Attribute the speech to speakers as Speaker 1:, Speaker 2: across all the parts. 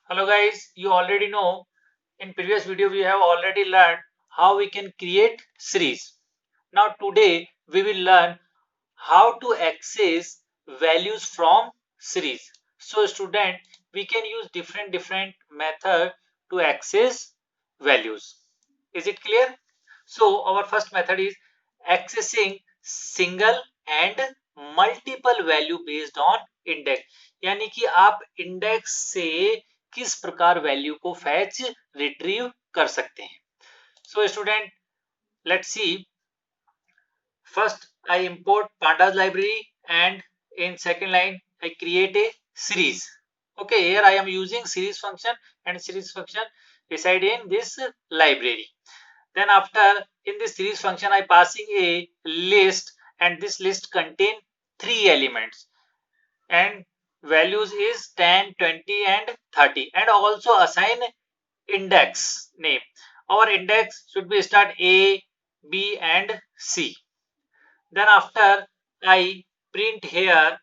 Speaker 1: Hello guys, you already know in previous video we have already learned how we can create series. Now today we will learn how to access values from series. So student, we can use different method to access values. Is it clear? So our first method is accessing single and multiple value based on index. यानी कि आप index से किस प्रकार value को fetch retrieve कर सकते हैं. So student, let's see. First, I import pandas library, and in second line, I create a series. Okay, here I am using series function, and series function reside in this library. Then after, in this series function, I passing a list, and this list contain 3 elements, and values is 10, 20 and 30, and also assign index name. Our index should be start A, B and C. Then after, I print here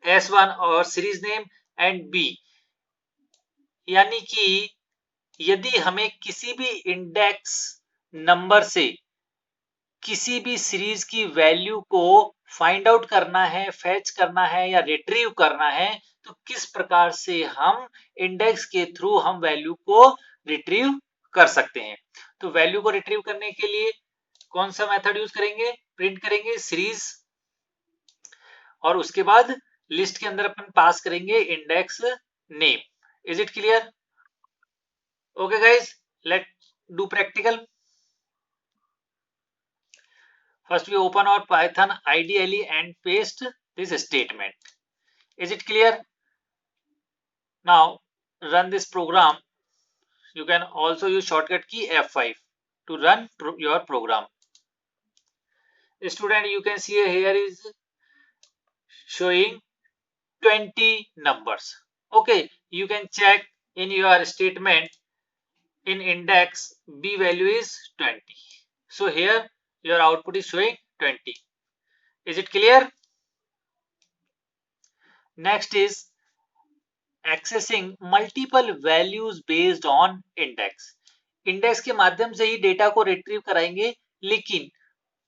Speaker 1: S1 और series name and B, यानी कि यदि हमें किसी भी index number से किसी भी सीरीज की वैल्यू को फाइंड आउट करना है, फैच करना है या रिट्रीव करना है, तो किस प्रकार से हम इंडेक्स के थ्रू हम वैल्यू को रिट्रीव कर सकते हैं. तो वैल्यू को रिट्रीव करने के लिए कौन सा मेथड यूज करेंगे? प्रिंट करेंगे सीरीज और उसके बाद लिस्ट के अंदर अपन पास करेंगे index name. Is it clear? Okay guys, let do practical. First we open our Python IDLE and paste this statement. Is it clear? Now run this program. You can also use shortcut key F5 to run your program. Student, you can see here is showing 20 numbers. Okay, you can check in your statement. In index B value is 20. So here your output is showing 20. Is it clear? Next is accessing multiple values based on index. Index के माध्यम से ही data को retrieve कराएंगे, लेकिन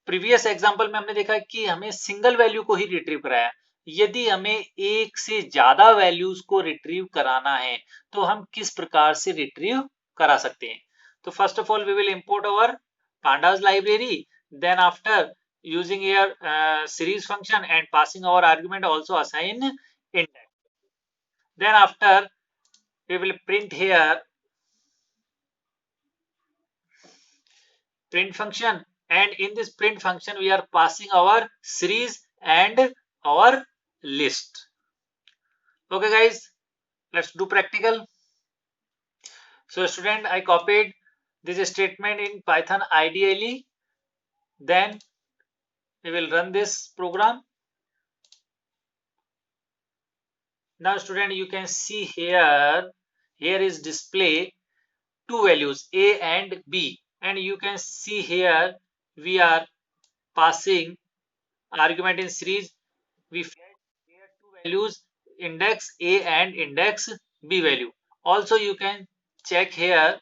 Speaker 1: previous example में हमने देखा कि हमें सिंगल वैल्यू को ही रिट्रीव कराया. यदि हमें एक से ज्यादा वैल्यूज को रिट्रीव कराना है तो हम किस प्रकार से रिट्रीव करा सकते हैं. तो first of all we will import our pandas library. Then after, using here series function and passing our argument, also assign index. Then after, we will print here print function, and in this print function we are passing our series and our list. Okay guys, let's do practical. So student, I copied this statement in Python IDLE. Then we will run this program. Now student, you can see here is display two values A and B, and you can see here we are passing argument in series. We fetch here two values, index A and index B value. Also you can check here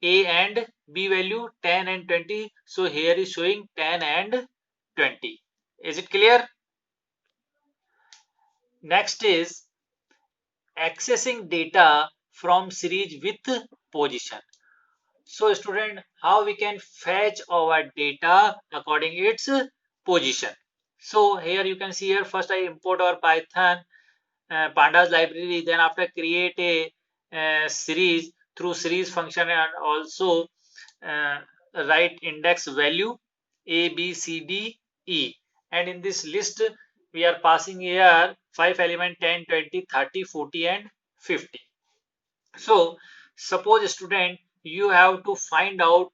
Speaker 1: A and B value 10 and 20. So here is showing 10 and 20. Is it clear? Next is accessing data from series with position. So student, how we can fetch our data according its position. So here you can see here, first I import our Python pandas library, then after create a series through series function, and also write index value A, B, C, D, E, and in this list we are passing here 5 element 10, 20, 30, 40 and 50. So suppose student, you have to find out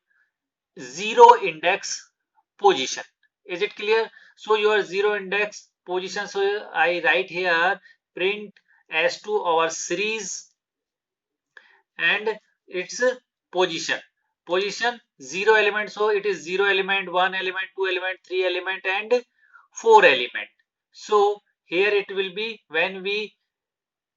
Speaker 1: zero index position. Is it clear? So your zero index position, so I write here print as to our series and its position. Position 0 element, so it is 0 element, 1 element, 2 element, 3 element and 4 element. So here it will be when we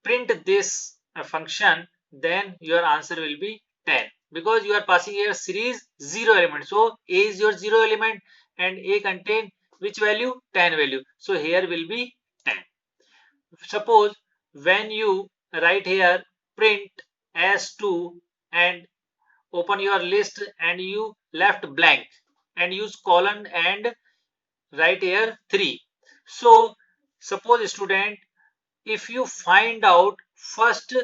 Speaker 1: print this function, then your answer will be 10, because you are passing here series 0 element. So A is your 0 element and A contain which value? 10 value. So here will be 10. Suppose when you write here print S2 and open your list and you left blank and use colon and write here 3. So suppose student, if you find out first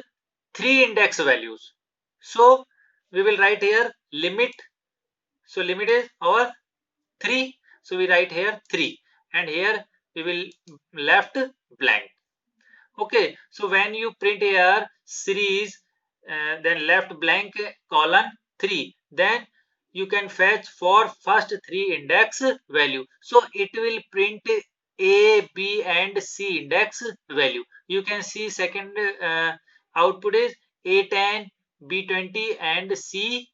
Speaker 1: 3 index values, so we will write here limit. So limit is our 3, so we write here 3 and here we will left blank. Okay, so when you print here series, then left blank colon 3, then you can fetch for first 3 index value. So it will print A, B and C index value. You can see second output is A10, B20 and C30.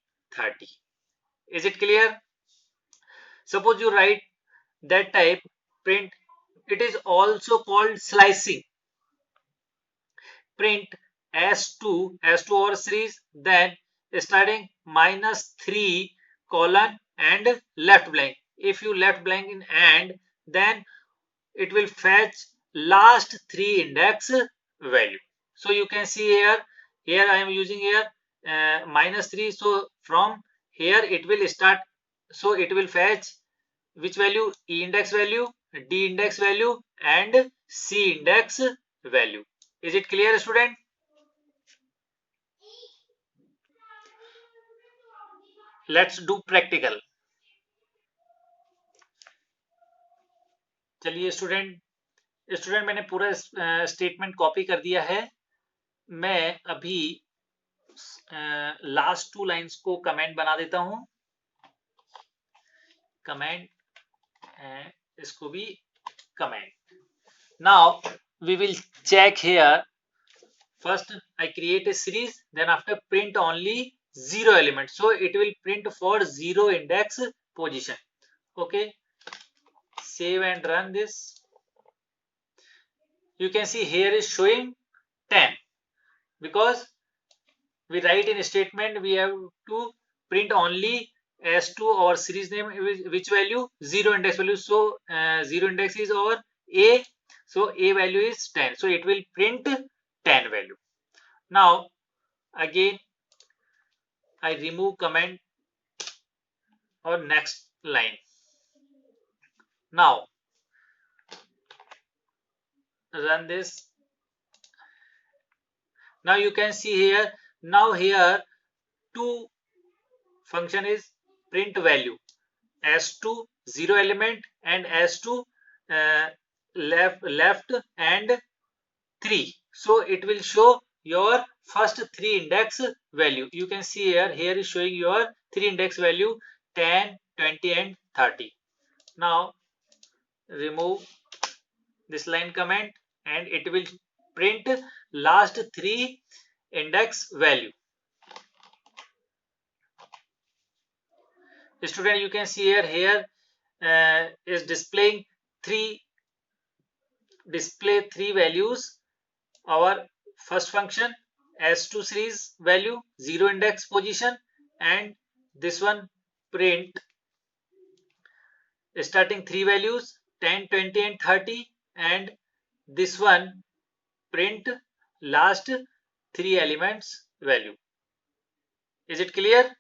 Speaker 1: Is it clear? Suppose you write that type print, it is also called slicing. Print S2 over series, then starting -3 colon and left blank. If you left blank in AND, then it will fetch last 3 index value. So you can see here I am using here -3. So from here it will start. So it will fetch which value? E index value, D index value and C index value. Is it clear, student? Let's do practical. चलिए student मैंने पूरा statement copy कर दिया है. मैं अभी last 2 lines को comment बना देता हूं. कमेंट, इसको भी comment. Now we will check here. First, I create a series, then after print only 0 element. So it will print for 0 index position. Okay. Save and run this. You can see here is showing 10. Because we write in a statement, we have to print only S2 or series name, which value? 0 index value. So 0 index is our A. So A value is 10. So it will print 10 value. Now again I remove comment or next line. Now run this. Now you can see here. Now here two function is print value. S2 0 element and S2 left and 3. So it will show your first 3 index value. You can see here is showing your 3 index value 10, 20 and 30. Now remove this line comment and it will print last 3 index value. Student, you can see here is displaying display 3 values. Our first function S2 series value 0 index position, and this one print starting 3 values 10, 20 and 30, and this one print last 3 elements value. Is it clear?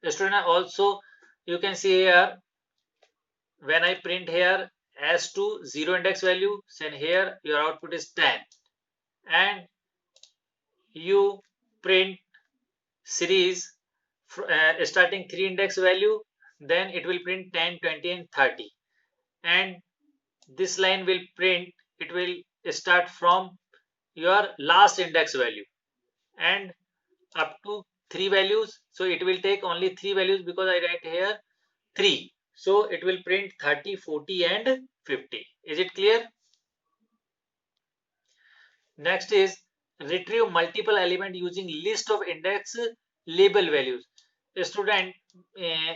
Speaker 1: Student, also you can see here when I print here S2 0 index value, then here your output is 10, and you print series starting 3 index value, then it will print 10, 20 and 30, and this line will print, it will start from your last index value and up to 3 values. So it will take only 3 values because I write here 3. So it will print 30, 40 and 50. Is it clear? Next is retrieve multiple element using list of index label values. Student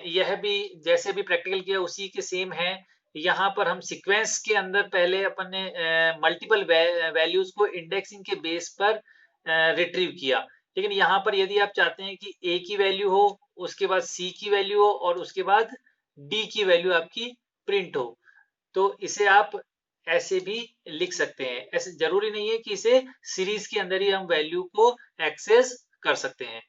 Speaker 1: यह भी जैसे भी practical किया उसी के same है. यहाँ पर हम सीक्वेंस के अंदर पहले अपन ने मल्टीपल वैल्यूज को इंडेक्सिंग के बेस पर रिट्रीव किया, लेकिन यहाँ पर यदि आप चाहते हैं कि ए की वैल्यू हो, उसके बाद सी की वैल्यू हो और उसके बाद डी की वैल्यू आपकी प्रिंट हो, तो इसे आप ऐसे भी लिख सकते हैं। ऐसे जरूरी नहीं है कि इसे सीरीज के अंदर ही हम वैल्यू को एक्सेस कर सकते हैं।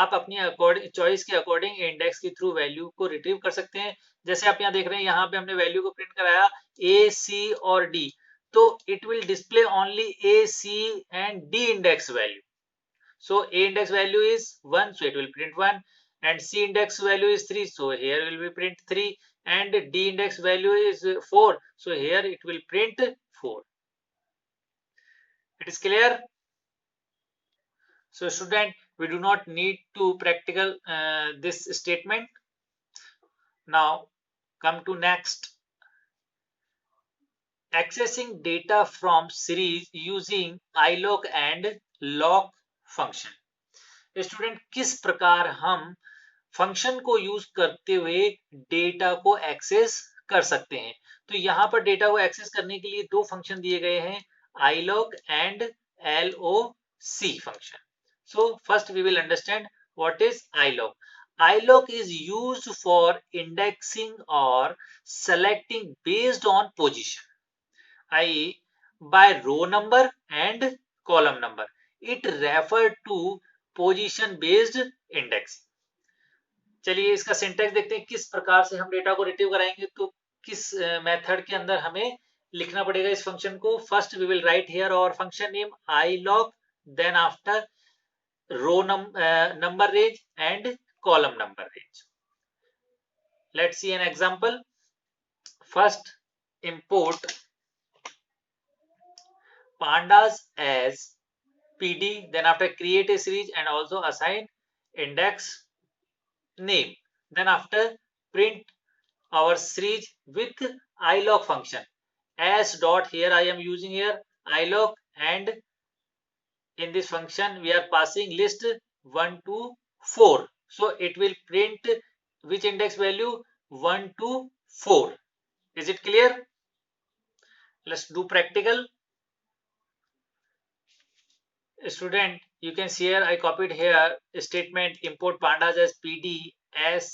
Speaker 1: आप अपनी अकॉर्डिंग चॉइस के अकॉर्डिंग इंडेक्स के थ्रू वैल्यू को रिट्रीव कर सकते हैं। जैसे आप यहाँ देख रहे हैं, यहाँ पे हमने वैल्यू को प्रिंट कराया ए, सी और डी, तो it will display only A, C and D index value. So A index value is 1, so it will print 1, and C index value is 3, so here will be print 3, and D index value is 4, so here it will print 4. It is clear? So student, we do not need to practical this statement. Now come to next. Accessing data from series using iloc and lock function. Student, किस प्रकार हम function को use करते हुए data को access कर सकते हैं? तो यहाँ पर डेटा को एक्सेस करने के लिए दो फंक्शन दिए गए हैं, iloc and loc function. So first we will understand what is iloc. iloc is used for indexing or selecting based on position, i.e. by row number and column number. It refer to position based indexing. चलिए इसका syntax देखते हैं, किस प्रकार से हम data को retrieve कराएंगे, तो किस मेथड के अंदर हमें लिखना पड़ेगा इस फंक्शन को. First we will write here और function name iloc, then after row number range and column number range. Let's see an example. First import pandas as pd, then after create a series and also assign index name, then after print our series with iloc function. As dot, here I am using here iloc, and in this function we are passing list 1 to 4, so it will print which index value? 1 to 4. Is it clear? Let's do practical. Student, you can see here I copied here a statement import pandas as pd as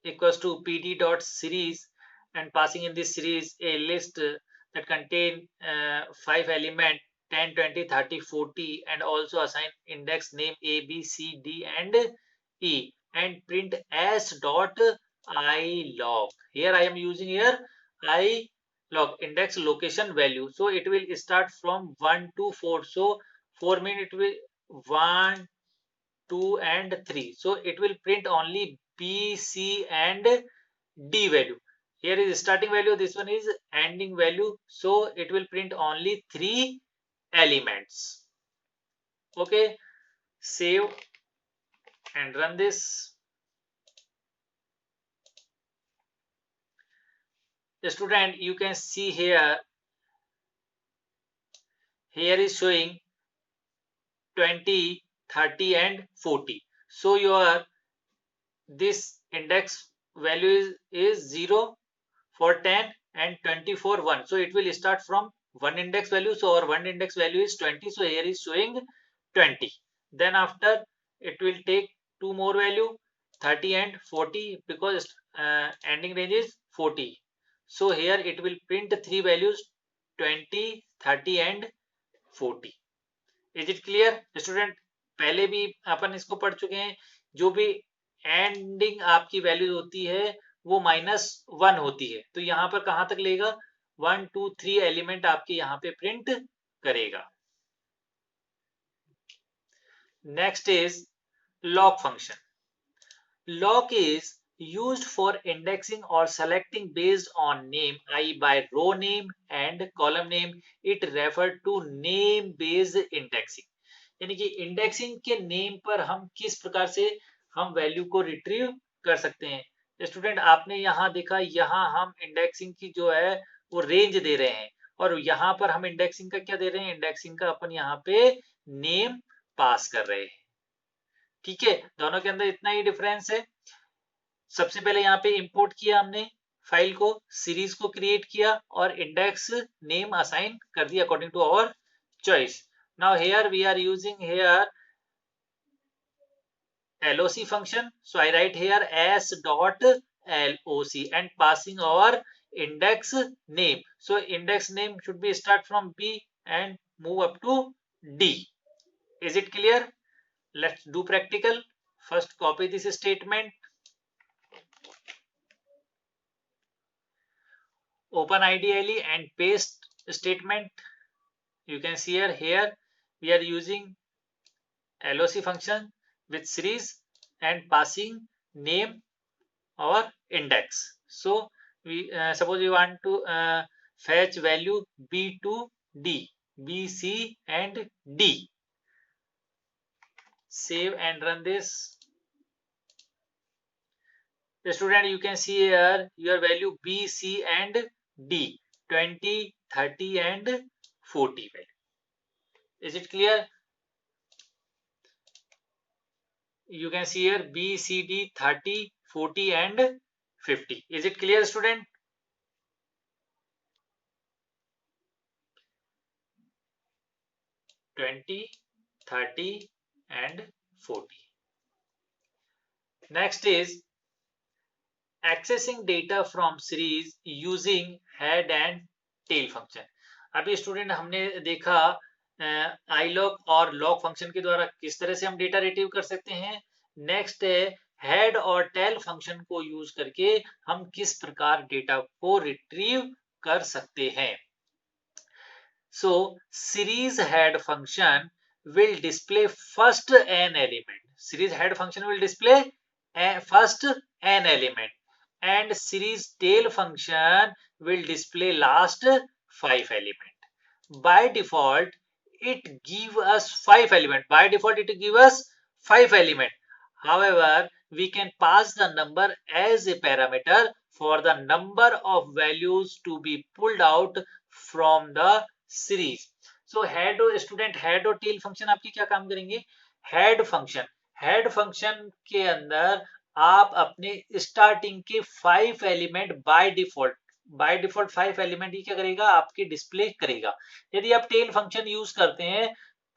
Speaker 1: equals to pd dot series, and passing in this series a list that contain 5 element 10, 20, 30, 40, and also assign index name a, b, c, d and e, and print as dot iloc. Here I am using here iloc, index location value, so it will start from 1 to 4. So 4 mean it will 1, 2 and 3, so it will print only b, c and d value. Here is starting value, this one is ending value, so it will print only 3 elements. Okay, save and run this. The student, you can see here is showing 20, 30 and 40. So your this index value is 0 for 10 and 20 for 1. So it will start from one index value. So our one index value is 20. So here is showing 20. Then after it will take two more value 30 and 40, because ending range is 40. So here it will print three values 20, 30 and 40. Is it clear student? पहले भी अपन इसको पढ़ चुके हैं, जो भी ending आपकी value होती है वो -1 होती है, तो यहाँ पर कहां तक लेगा? 1, 2, 3 एलिमेंट आपके यहाँ पे प्रिंट करेगा. Next is lock function. Lock is used for indexing or selecting based on name, i.e. by row name and column name. It referred to name based indexing. यानी कि इंडेक्सिंग के नेम पर हम किस प्रकार से हम वैल्यू को रिट्रीव कर सकते हैं. स्टूडेंट, आपने यहाँ देखा, यहाँ हम इंडेक्सिंग की जो है वो रेंज दे रहे हैं, और यहाँ पर हम इंडेक्सिंग का क्या दे रहे हैं? इंडेक्सिंग का अपन यहाँ पे नेम पास कर रहे हैं. ठीक है, दोनों के अंदर इतना ही डिफरेंस है. सबसे पहले यहाँ पे इंपोर्ट किया हमने, फाइल को, सीरीज को क्रिएट किया और इंडेक्स नेम असाइन कर दिया according to our choice. Now here we are using here LOC function. So I write here s dot LOC and passing our index name. So index name should be start from B and move up to D. Is it clear? Let's do practical. First copy this statement. Open IDLE and paste statement. You can see here we are using LOC function with series and passing name or index. So we suppose we want to fetch value B to D, B, C and D. Save and run this. The student, you can see here your value B, C and D, 20, 30 and 40 value. Is it clear? You can see here B, C, D, 30, 40 and 50. Is it clear, student? $20, $30 and $40. Next is accessing data from series using head and tail function. अभी student हमने देखा iLoc और log function के द्वारा किस तरह से हम डेटा रिट्रीव कर सकते हैं. नेक्स्ट है हेड और टेल फंक्शन को यूज करके हम किस प्रकार डेटा को रिट्रीव कर सकते हैं. So series head function will display first an element. Series head function will display first an element and series tail function will display last 5 element. By default it give us 5 element. By default it give us 5 element. However, we can pass the number as a parameter for the number of values to be pulled out from the series. So head और student head और tell function आपके क्या काम करेंगे. Head function के अंदर आप अपने स्टार्टिंग के 5 एलिमेंट बाय डिफॉल्ट 5 एलिमेंट ही क्या करेगा आपके डिस्प्ले करेगा. यदि आप टेल फंक्शन यूज करते हैं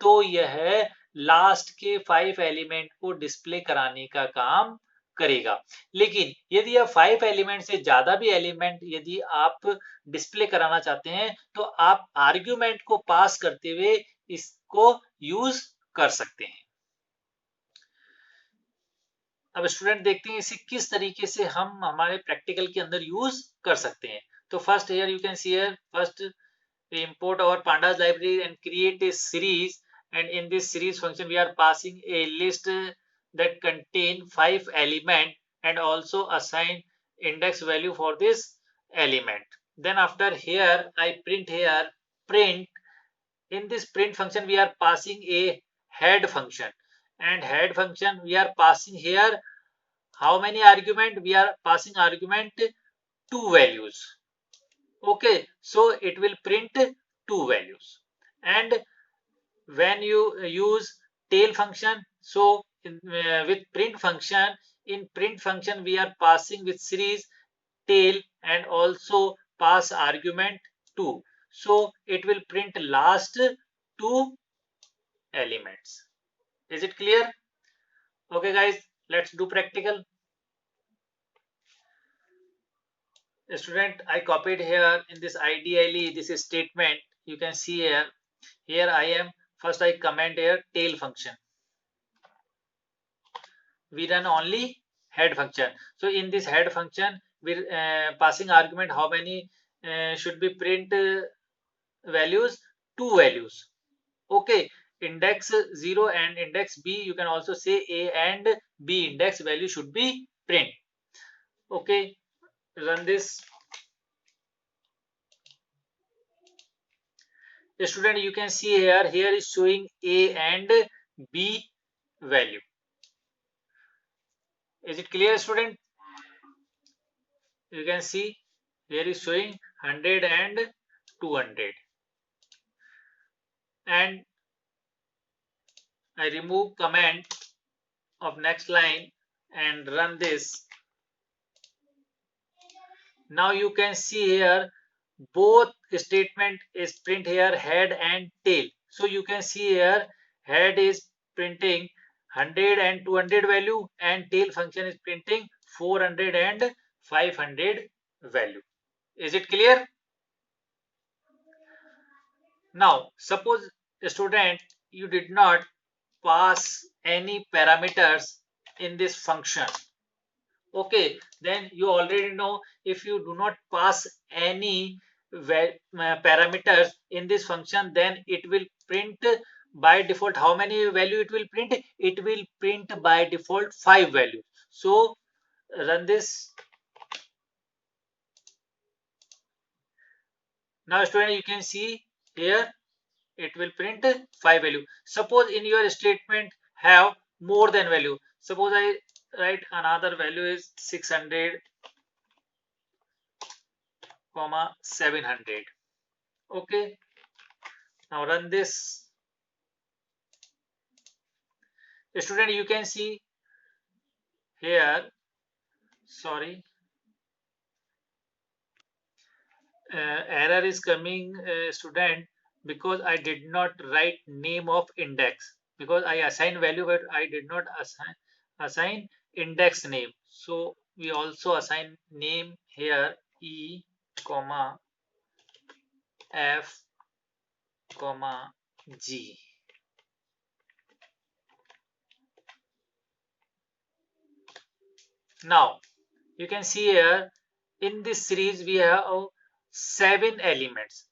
Speaker 1: तो यह लास्ट के 5 एलिमेंट को डिस्प्ले कराने का काम करेगा. लेकिन यदि आप 5 एलिमेंट से ज्यादा भी एलिमेंट यदि आप डिस्प्ले कराना चाहते हैं तो आप आर्ग्यूमेंट को पास करते हुए इसको यूज कर सकते हैं. अब स्टूडेंट देखते हैं इसे किस तरीके से हम हमारे प्रैक्टिकल के अंदर यूज कर सकते हैं. तो first here you can see here first import our pandas library and create a series, and in this series function we are passing a list that contain 5 element and also assign index value for this element. Then after here I print here print. In this print function we are passing a head function, and head function we are passing here how many argument. We are passing argument 2 values. Okay, so it will print 2 values. And when you use tail function, so with print function, in print function we are passing with series tail and also pass argument 2. So it will print last 2 elements. Is it clear? Okay guys, let's do practical. Student, I copied here in this IDLE this is statement. You can see here I am first I comment here tail function. We run only head function. So in this head function we're passing argument how many should be print values. 2 values. Okay, index 0 and index B, you can also say A and B index value should be print. Okay, run this. The student, you can see here is showing A and B value. Is it clear, student? You can see here is showing 100 and 200. And I remove comment of next line and run this. Now you can see here both statement is print here head and tail. So you can see here head is printing 100 and 200 value, and tail function is printing 400 and 500 value. Is it clear? Now suppose, student, you did not pass any parameters in this function. Okay, then you already know, if you do not pass any parameters in this function, then it will print by default. How many value it will print? It will print by default 5 values. So run this. Now student, you can see here it will print 5 value. Suppose in your statement have more than value. Suppose I write another value is 600 comma 700. Okay, now run this. Student, you can see here, sorry, error is coming, student, because I did not write name of index, because I assign value but I did not assign index name. So we also assign name here E comma F comma G. Now you can see here in this series we have 7 elements: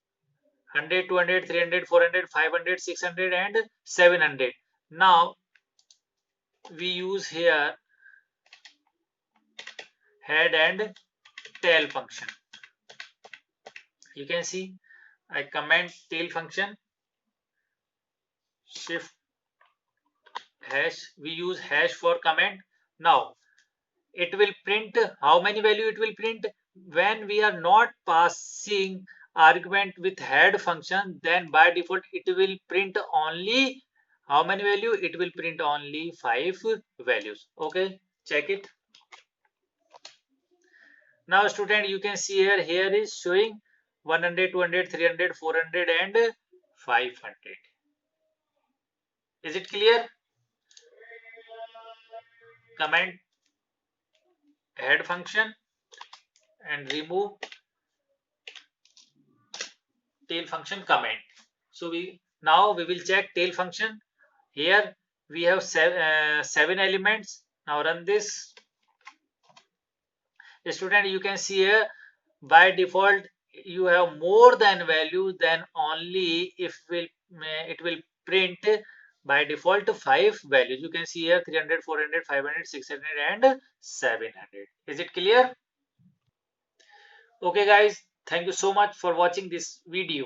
Speaker 1: 100, 200, 300, 400, 500, 600 and 700. Now we use here head and tail function. You can see I comment tail function, shift hash, we use hash for comment. Now it will print how many value it will print. When we are not passing argument with head function, then by default it will print only how many value? It will print only 5 values. Okay, check it. Now student, you can see here is showing 100, 200, 300, 400 and 500. Is it clear? Comment head function and remove tail function comment. So now we will check tail function. Here we have 7 elements. Now run this. Student, you can see here by default you have more than value, then only if it will print by default 5 values. You can see here 300, 400, 500, 600 and 700. Is it clear? Okay guys, thank you so much for watching this video.